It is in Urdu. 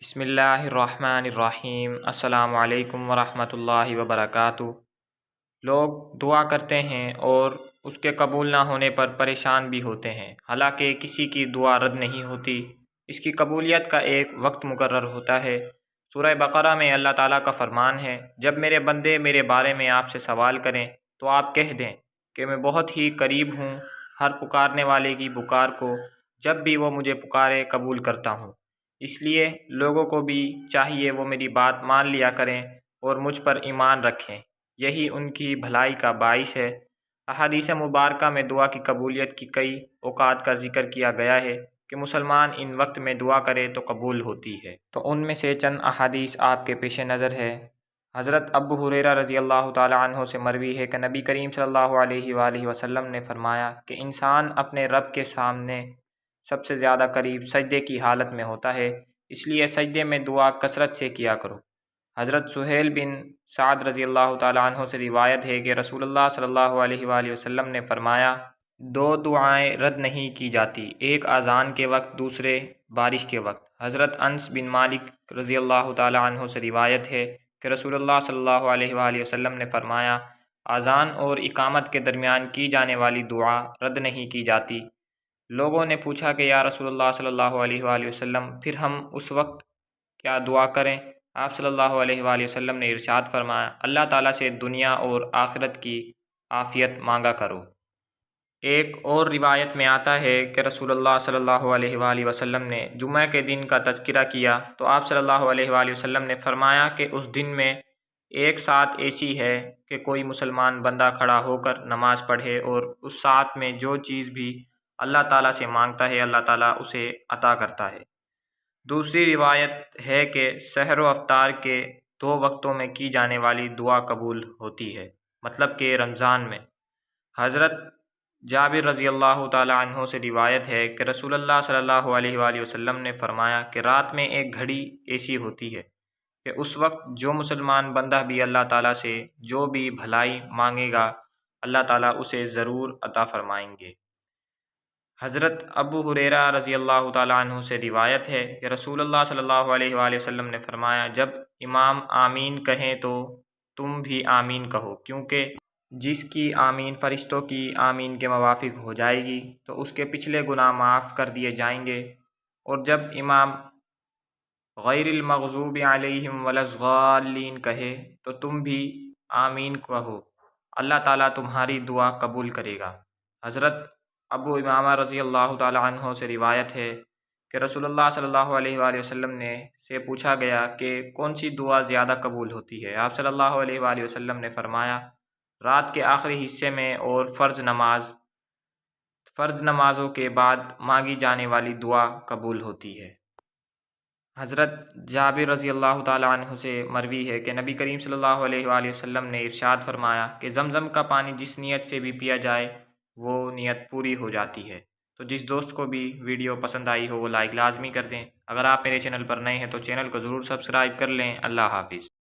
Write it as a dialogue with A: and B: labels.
A: بسم اللہ الرحمن الرحیم۔ السلام علیکم ورحمۃ اللہ وبرکاتہ۔ لوگ دعا کرتے ہیں اور اس کے قبول نہ ہونے پر پریشان بھی ہوتے ہیں، حالانکہ کسی کی دعا رد نہیں ہوتی۔ اس کی قبولیت کا ایک وقت مقرر ہوتا ہے۔ سورہ بقرہ میں اللہ تعالیٰ کا فرمان ہے، جب میرے بندے میرے بارے میں آپ سے سوال کریں تو آپ کہہ دیں کہ میں بہت ہی قریب ہوں، ہر پکارنے والے کی پکار کو جب بھی وہ مجھے پکارے قبول کرتا ہوں۔ اس لیے لوگوں کو بھی چاہیے وہ میری بات مان لیا کریں اور مجھ پر ایمان رکھیں، یہی ان کی بھلائی کا باعث ہے۔ احادیث مبارکہ میں دعا کی قبولیت کی کئی اوقات کا ذکر کیا گیا ہے کہ مسلمان ان وقت میں دعا کرے تو قبول ہوتی ہے۔ تو ان میں سے چند احادیث آپ کے پیش نظر ہے۔ حضرت ابو ہریرہ رضی اللہ تعالی عنہ سے مروی ہے کہ نبی کریم صلی اللہ علیہ وآلہ وسلم نے فرمایا کہ انسان اپنے رب کے سامنے سب سے زیادہ قریب سجدے کی حالت میں ہوتا ہے، اس لیے سجدے میں دعا کثرت سے کیا کرو۔ حضرت سہیل بن سعد رضی اللہ تعالیٰ عنہ سے روایت ہے کہ رسول اللہ صلی اللہ علیہ وآلہ وسلم نے فرمایا، دو دعائیں رد نہیں کی جاتی، ایک اذان کے وقت، دوسرے بارش کے وقت۔ حضرت انس بن مالک رضی اللہ تعالیٰ عنہ سے روایت ہے کہ رسول اللہ صلی اللہ علیہ وآلہ وسلم نے فرمایا، اذان اور اقامت کے درمیان کی جانے والی دعا رد نہیں کی جاتی۔ لوگوں نے پوچھا کہ یا رسول اللہ صلی اللہ علیہ وآلہ وسلم، پھر ہم اس وقت کیا دعا کریں؟ آپ صلی اللہ علیہ وآلہ وسلم نے ارشاد فرمایا، اللہ تعالیٰ سے دنیا اور آخرت کی عافیت مانگا کرو۔ ایک اور روایت میں آتا ہے کہ رسول اللہ صلی اللہ علیہ وآلہ وسلم نے جمعہ کے دن کا تذکرہ کیا تو آپ صلی اللہ علیہ وآلہ وسلم نے فرمایا کہ اس دن میں ایک ساعت ایسی ہے کہ کوئی مسلمان بندہ کھڑا ہو کر نماز پڑھے اور اس ساعت میں جو چیز بھی اللہ تعالیٰ سے مانگتا ہے اللہ تعالیٰ اسے عطا کرتا ہے۔ دوسری روایت ہے کہ سحر و افطار کے 2 وقتوں میں کی جانے والی دعا قبول ہوتی ہے، مطلب کہ رمضان میں۔ حضرت جابر رضی اللہ تعالی عنہ سے روایت ہے کہ رسول اللہ صلی اللہ علیہ وآلہ وسلم نے فرمایا کہ رات میں ایک گھڑی ایسی ہوتی ہے کہ اس وقت جو مسلمان بندہ بھی اللہ تعالیٰ سے جو بھی بھلائی مانگے گا اللہ تعالیٰ اسے ضرور عطا فرمائیں گے۔ حضرت ابو ہریرہ رضی اللہ تعالیٰ عنہ سے روایت ہے کہ رسول اللہ صلی اللہ علیہ وآلہ وسلم نے فرمایا، جب امام آمین کہیں تو تم بھی آمین کہو، کیونکہ جس کی آمین فرشتوں کی آمین کے موافق ہو جائے گی تو اس کے پچھلے گناہ معاف کر دیے جائیں گے، اور جب امام غیر المغضوب علیہم ولا الضالین کہے تو تم بھی آمین کہو، اللہ تعالیٰ تمہاری دعا قبول کرے گا۔ حضرت ابو امامہ رضی اللہ تعالیٰ عنہ سے روایت ہے کہ رسول اللہ صلی اللہ علیہ وآلہ وسلم سے پوچھا گیا کہ کون سی دعا زیادہ قبول ہوتی ہے؟ آپ صلی اللہ علیہ وآلہ وسلم نے فرمایا، رات کے آخری حصے میں اور فرض نمازوں کے بعد مانگی جانے والی دعا قبول ہوتی ہے۔ حضرت جابر رضی اللہ تعالیٰ عنہ سے مروی ہے کہ نبی کریم صلی اللہ علیہ وآلہ وسلم نے ارشاد فرمایا کہ زمزم کا پانی جس نیت سے بھی پیا جائے وہ نیت پوری ہو جاتی ہے۔ تو جس دوست کو بھی ویڈیو پسند آئی ہو وہ لائک لازمی کر دیں۔ اگر آپ میرے چینل پر نئے ہیں تو چینل کو ضرور سبسکرائب کر لیں۔ اللہ حافظ۔